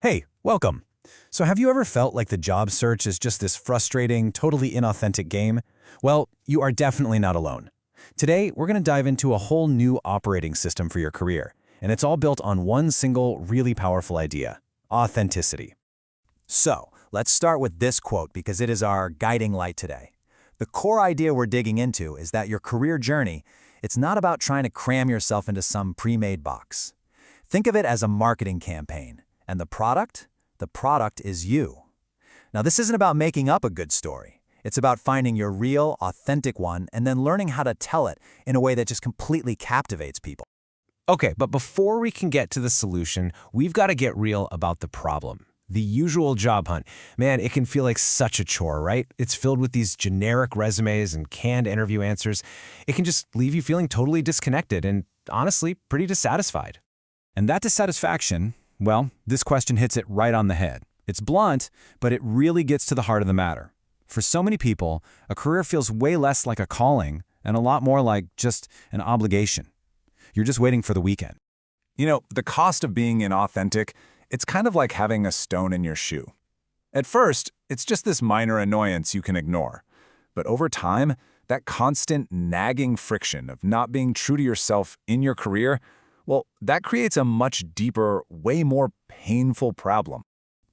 Hey, welcome. So have you ever felt like the job search is just this frustrating, totally inauthentic game? Well, you are definitely not alone. Today, we're going to dive into a whole new operating system for your career, and it's all built on one single, really powerful idea: authenticity. So, let's start with this quote because it is our guiding light today. The core idea we're digging into is that your career journey, it's not about trying to cram yourself into some pre-made box. Think of it as a marketing campaign, and the product? The product is you. Now, this isn't about making up a good story. It's about finding your real, authentic one and then learning how to tell it in a way that just completely captivates people. Okay, but before we can get to the solution, we've got to get real about the problem. The usual job hunt. Man, it can feel like such a chore, right? It's filled with these generic resumes and canned interview answers. It can just leave you feeling totally disconnected and, honestly, pretty dissatisfied. And that dissatisfaction, well, this question hits it right on the head. It's blunt, but it really gets to the heart of the matter. For so many people, a career feels way less like a calling and a lot more like just an obligation. You're just waiting for the weekend. You know, the cost of being inauthentic, it's kind of like having a stone in your shoe. At first, it's just this minor annoyance you can ignore. But over time, that constant nagging friction of not being true to yourself in your career, well, that creates a much deeper, way more painful problem.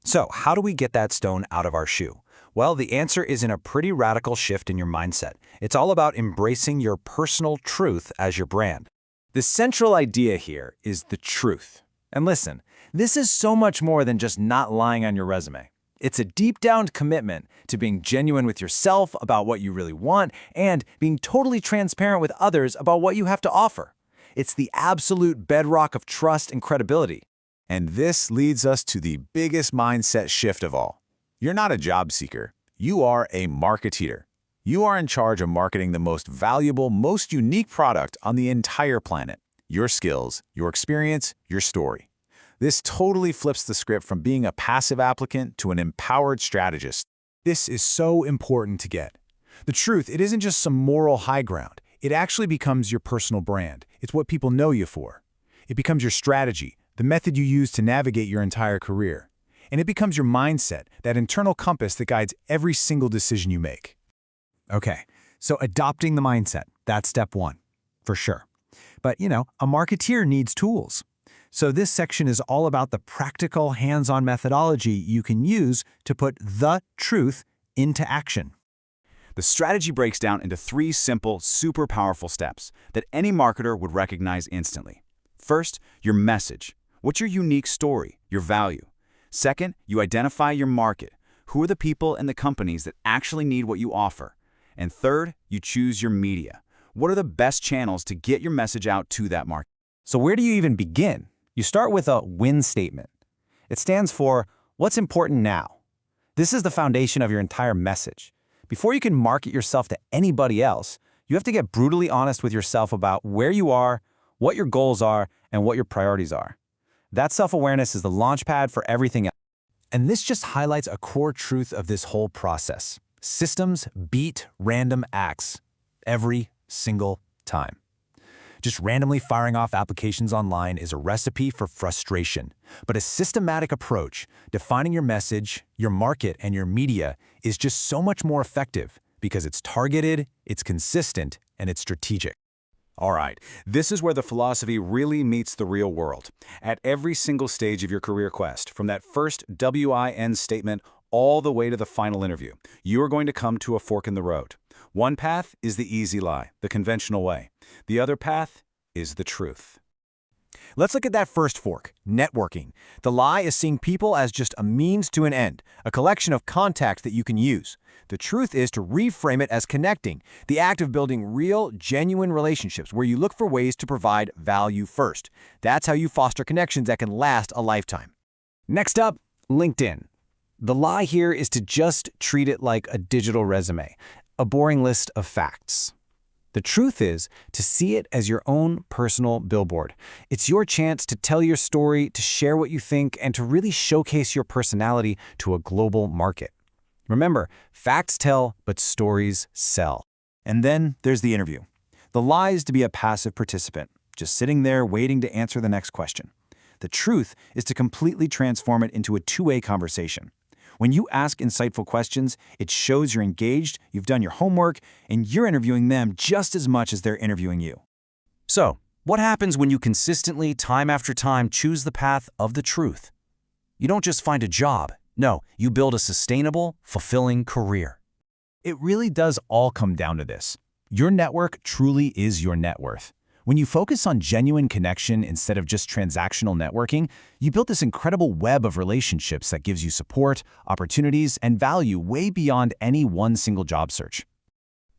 So, how do we get that stone out of our shoe? Well, the answer is in a pretty radical shift in your mindset. It's all about embracing your personal truth as your brand. The central idea here is the truth. And listen, this is so much more than just not lying on your resume. It's a deep-down commitment to being genuine with yourself about what you really want and being totally transparent with others about what you have to offer. It's the absolute bedrock of trust and credibility. And this leads us to the biggest mindset shift of all. You're not a job seeker. You are a marketeer. You are in charge of marketing the most valuable, most unique product on the entire planet. Your skills, your experience, your story. This totally flips the script from being a passive applicant to an empowered strategist. This is so important to get. The truth, it isn't just some moral high ground. It actually becomes your personal brand. It's what people know you for. It becomes your strategy, the method you use to navigate your entire career. And it becomes your mindset, that internal compass that guides every single decision you make. Okay, so adopting the mindset, that's step one, for sure. But, a marketeer needs tools. So this section is all about the practical, hands-on methodology you can use to put the truth into action. The strategy breaks down into 3 simple, super powerful steps that any marketer would recognize instantly. First, your message. What's your unique story, your value? Second, you identify your market. Who are the people and the companies that actually need what you offer? And third, you choose your media. What are the best channels to get your message out to that market? So where do you even begin? You start with a win statement. It stands for what's important now. This is the foundation of your entire message. Before you can market yourself to anybody else, you have to get brutally honest with yourself about where you are, what your goals are, and what your priorities are. That self-awareness is the launchpad for everything else. And this just highlights a core truth of this whole process. Systems beat random acts every single time. Just randomly firing off applications online is a recipe for frustration. But a systematic approach, defining your message, your market, and your media is just so much more effective because it's targeted, it's consistent, and it's strategic. All right, this is where the philosophy really meets the real world. At every single stage of your career quest, from that first WIN statement all the way to the final interview, you are going to come to a fork in the road. One path is the easy lie, the conventional way. The other path is the truth. Let's look at that first fork, networking. The lie is seeing people as just a means to an end, a collection of contacts that you can use. The truth is to reframe it as connecting, the act of building real, genuine relationships where you look for ways to provide value first. That's how you foster connections that can last a lifetime. Next up, LinkedIn. The lie here is to just treat it like a digital resume, a boring list of facts. The truth is to see it as your own personal billboard. It's your chance to tell your story, to share what you think, and to really showcase your personality to a global market. Remember, facts tell, but stories sell. And then there's the interview. The lie is to be a passive participant, just sitting there waiting to answer the next question. The truth is to completely transform it into a two-way conversation. When you ask insightful questions, it shows you're engaged, you've done your homework, and you're interviewing them just as much as they're interviewing you. So, what happens when you consistently, time after time, choose the path of the truth? You don't just find a job. No, you build a sustainable, fulfilling career. It really does all come down to this. Your network truly is your net worth. When you focus on genuine connection instead of just transactional networking, you build this incredible web of relationships that gives you support, opportunities, and value way beyond any one single job search.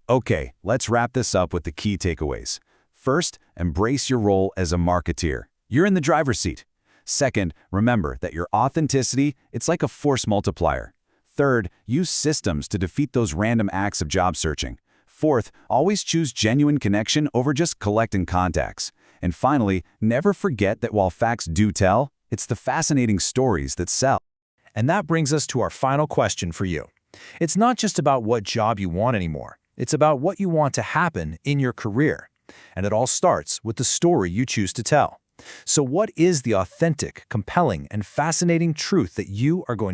Okay, let's wrap this up with the key takeaways. First, embrace your role as a marketeer. You're in the driver's seat. Second, remember that your authenticity, it's like a force multiplier. Third, use systems to defeat those random acts of job searching. Fourth, always choose genuine connection over just collecting contacts. And finally, never forget that while facts do tell, it's the fascinating stories that sell. And that brings us to our final question for you. It's not just about what job you want anymore. It's about what you want to happen in your career. And it all starts with the story you choose to tell. So what is the authentic, compelling, and fascinating truth that you are going to